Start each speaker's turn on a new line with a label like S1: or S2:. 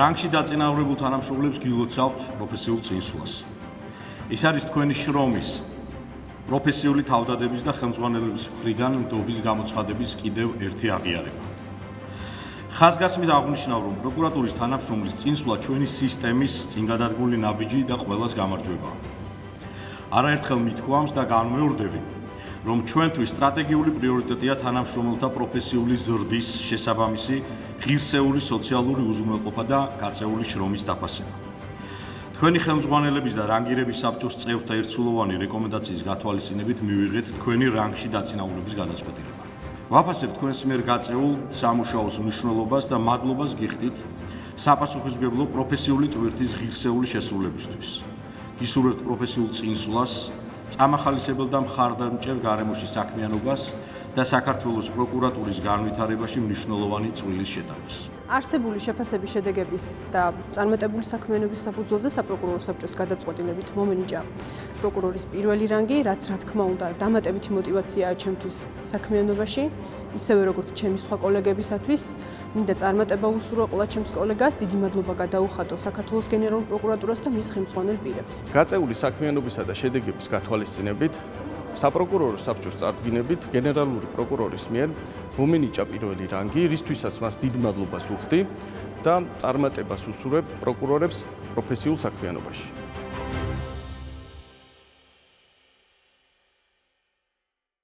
S1: რანგში დაწინაურებულ თანამშრომლებს გილოცავთ პროფესიულ წინსვლას. ეს არის თქვენი შრომის, პროფესიული თავდადების და ხელმძღვანელობის მხრიდან ნდობის გამოცხადების კიდევ ერთი აღიარება. ხაზგასმით აღნიშნავ, რომ პროკურატურის თანამშრომლის წინსვლა ჩვენი სისტემის წინგადადგმული ნაბიჯი და ყველას გამარჯვებაა. არაერთხელ მithქვამს და განმეორდები, რომ ჩვენთვის სტრატეგიული პრიორიტეტია თანამშრომელთა პროფესიული ზრდის შესაბამისი ღირსეული სოციალური უზრუნველყოფა და გაწეული შრომის დაფასება. თქვენი ხელმძღვანელების და რანგირების საბჭოს წევრთა ერთსულოვანი რეკომენდაციის გათვალისწინებით მივიღეთ თქვენი რანგში დაწინაურების გადაწყვეტილება. ვაფასებ თქვენს მიერ გაწეულ სამუშაოს მნიშვნელობას და მადლობას გიხდით საპასუხისმგებლო პროფესიული ტვირთის ღირსეული შესრულებისთვის. გისურვებთ პროფესიულ წინსვლას, წამახალისებელ და მხარდამჭერ გარემოში საქმიანობას და საქართველოს პროკურატურის განვითარებაში მნიშვნელოვანი წვლილის შეტანას.
S2: არსებული შეფასების შედეგების და წარმატებული საქმიანობის საფუძველზე საპროკურორო საბჭოს გადაწყვეტილებით მომენიჭა პროკურორის პირველი რანგი, რაც რა თქმა უნდა დამატებითი мотиваციაა ჩემთვის საქმიანობაში, ისევე როგორც ჩემი სხვა კოლეგებისათვის. მინდა წარმატება უსურვო ყველა ჩემს კოლეგას, დიდი მადლობა გადაუხადო საქართველოს გენერალურ პროკურატურას და მის ხელმძღვანელ პირებს.
S3: გაწეული საქმიანობისა და შედეგების გათვალისწინებით საპროკურორო საბჭოს წარდგინებით გენერალური პროკურორის მიერ მომენიჭა პირველი რანგი, რისთვისაც მას დიდ მადლობას უხდი და წარმატებას უსურვებ პროკურორებს პროფესიულ საქმიანობაში.